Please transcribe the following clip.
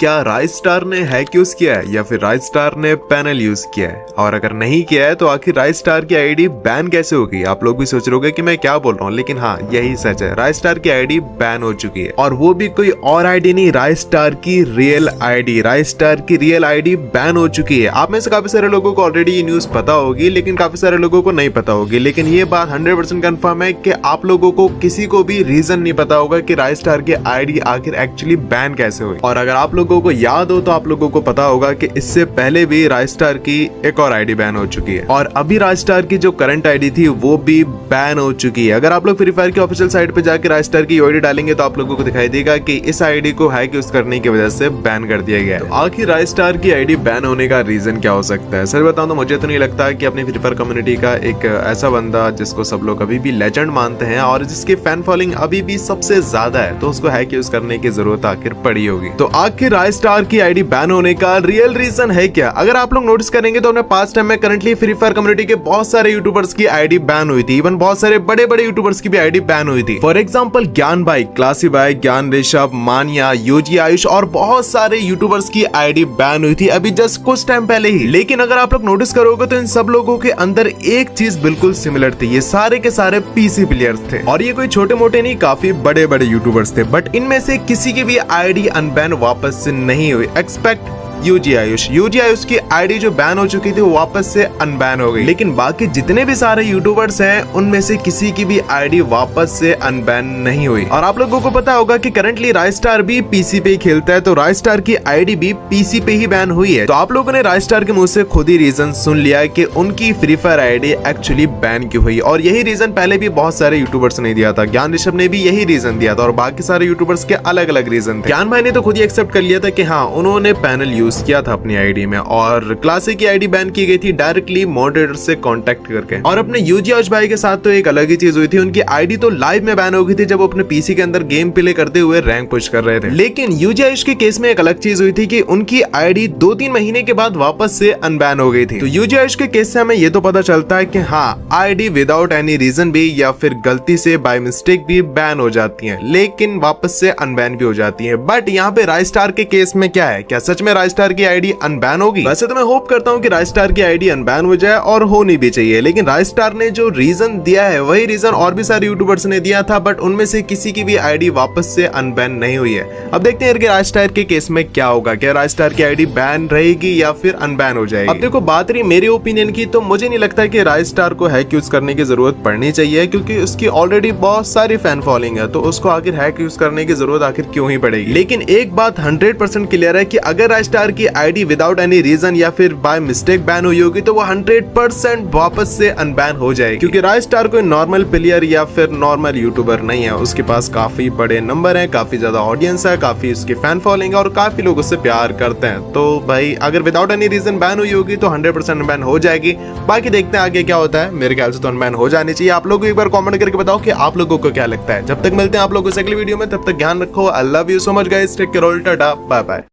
क्या राइस्टार ने hack use किया है या फिर राइस्टार ने पैनल यूज किया है, और अगर नहीं किया है तो आखिर राइस्टार की आईडी बैन कैसे होगी। आप लोग भी सोच रहे होंगे कि मैं क्या बोल रहा हूँ, लेकिन हाँ यही सच है, राइस्टार की आईडी बैन हो चुकी है। और वो भी कोई और आईडी नहीं, राइस्टार की रियल आईडी, राइस्टार की रियल आईडी बैन हो चुकी है। आप में से काफी सारे लोगों को ऑलरेडी ये न्यूज पता होगी, लेकिन काफी सारे लोगों को नहीं पता होगी। लेकिन ये बात 100% कंफर्म है कि आप लोगों को किसी को भी रीजन नहीं पता होगा कि राइस्टार की आईडी आखिर एक्चुअली बैन कैसे हुई। और अगर आप लोगों को याद हो तो आप लोगों को पता होगा कि इससे पहले भी राइस्टार की एक और आईडी बैन हो चुकी है, और अभी राइस्टार की जो करंट आईडी थी वो भी बैन हो चुकी है। अगर आप लोग फ्री फायर की ऑफिशियल साइट पे जाकर राइस्टार की आईडी डालेंगे तो आप लोगों को दिखाई देगा कि इस आईडी को हैक यूज करने की वजह से बैन कर दिया गया है। तो आखिर राइस्टार की आईडी बैन होने का रीजन क्या हो सकता है? सर बताऊं तो मुझे तो नहीं लगता कि अपनी फ्री फायर कम्युनिटी का एक ऐसा बंदा जिसको सब लोग अभी भी लेजेंड मानते हैं और जिसकी फैन फॉलोइंग अभी भी सबसे ज्यादा है, तो उसको हैक यूज करने की जरूरत आखिर पड़ी होगी। तो आखिर राइस्टार की आईडी बैन होने का रियल रीजन है क्या? अगर आप लोग नोटिस करेंगे तो अपने पास टाइम में करंटली फ्री फायर कम्युनिटी के बहुत सारे यूट्यूबर्स की आईडी बैन हुई थी, इवन बहुत सारे बड़े बड़े यूट्यूबर्स की भी आईडी बैन हुई थी। फॉर एग्जांपल ज्ञान भाई, क्लासी भाई, ज्ञान ऋषभ, मानिया, यूजी आयुष और बहुत सारे यूट्यूबर्स की आईडी बैन हुई थी अभी जस्ट कुछ टाइम पहले ही। लेकिन अगर आप लोग नोटिस करोगे तो इन सब लोगों के अंदर एक चीज बिल्कुल सिमिलर थी, ये सारे के सारे पीसी प्लेयर्स थे, और ये कोई छोटे मोटे नहीं, काफी बड़े बड़े यूट्यूबर्स थे। बट इनमें से किसी की भी आईडी अनबैन वापस से नहीं हुई, एक्सपेक्ट यूजी आयुष की आईडी जो बैन हो चुकी थी वो वापस से अनबैन हो गई। लेकिन बाकी जितने भी सारे यूट्यूबर्स हैं उनमें से किसी की भी आईडी वापस से अनबैन नहीं हुई। और आप लोगों को पता होगा कि करंटली राइस्टार भी पीसी पे ही खेलता है, तो राइस्टार की आईडी भी पीसी पे ही बैन हुई है। तो आप लोगों ने राइस्टार के मुंह से खुद ही रीजन सुन लिया है कि उनकी free fire ID actually ban क्यों हुई, और यही रीजन पहले भी बहुत सारे यूट्यूबर्स ने दिया था। ज्ञान ऋषभ ने भी यही रीजन दिया था और बाकी सारे यूट्यूबर्स के अलग अलग रीजन थे। ज्ञान भाई ने तो खुद ही एक्सेप्ट कर लिया था कि हाँ उन्होंने पैनल यूज किया था अपनी आईडी में, और क्लासिक की आईडी बैन की गई थी डायरेक्टली मॉडरेटर से कांटेक्ट करके। और अपने यूजी आयुष भाई के साथ तो एक अलग ही चीज हुई थी, उनकी आईडी तो लाइव में बैन हो गई थी जब वो अपने पीसी के अंदर गेम प्ले करते हुए रैंक पुश कर रहे थे। लेकिन यूजी आयुष के केस में एक अलग चीज हुई थी कि उनकी आईडी 2-3 महीने के बाद वापस से अनबैन हो गई थी। तो यूजी आयुष के केस से हमें ये तो पता चलता है कि हाँ आईडी विदाउट एनी रीजन भी या फिर गलती से बाय मिस्टेक भी बैन हो जाती है, लेकिन वापस से अनबैन भी हो जाती है। बट यहाँ पे राइस्टार के केस में क्या है, क्या सच में राइस्टार की आईडी अनबैन होगी? वैसे तो मैं होप करता हूँ कि राइस्टार की आईडी अनबैन हो जाए, और होनी भी चाहिए। लेकिन राइस्टार ने जो रीजन दिया है वही रीजन और भी सारे यूट्यूबर्स ने दिया था, बट उनमें से किसी की भी आईडी वापस से अनबैन नहीं हुई है। अब देखते हैं कि राइस्टार के केस में क्या होगा, क्या राइस्टार की आईडी बैन रहेगी या फिर अनबैन हो जाएगी। अब देखो बात रही मेरे ओपिनियन की, तो मुझे नहीं लगता कि राइस्टार को हैक यूज करने की जरूरत पड़नी चाहिए, क्योंकि उसकी ऑलरेडी बहुत सारी फैन फॉलोइंग है, तो उसको आखिर हैक यूज करने की जरूरत आखिर क्यों ही पड़ेगी। लेकिन एक बात 100% क्लियर है कि अगर राइस्टार की आईडी विदाउट एनी रीजन या फिर बाय मिस्टेक बैन हुई होगी तो वो 100% वापस से अनबैन हो जाएगी, क्योंकि राइस्टार कोई नॉर्मल प्लेयर या फिर नॉर्मल यूट्यूबर नहीं है। उसके पास काफी बड़े नंबर है, काफी ज्यादा ऑडियंस है, काफी उसकी फैन फॉलोइंग और काफी लोग उससे प्यार करते हैं। तो भाई अगर विदाउट एनी रीजन बैन हुई होगी तो 100% अनबैन हो जाएगी। बाकी देखते हैं आगे क्या होता है। मेरे ख्याल से तो अनबैन हो जानी चाहिए। आप लोग एक बार कमेंट करके बताओ कि आप लोगों को क्या लगता है। जब तक मिलते हैं आप लोगों से अगली वीडियो में, तब तक ध्यान रखो। I love you so much guys, take care, tata, bye bye.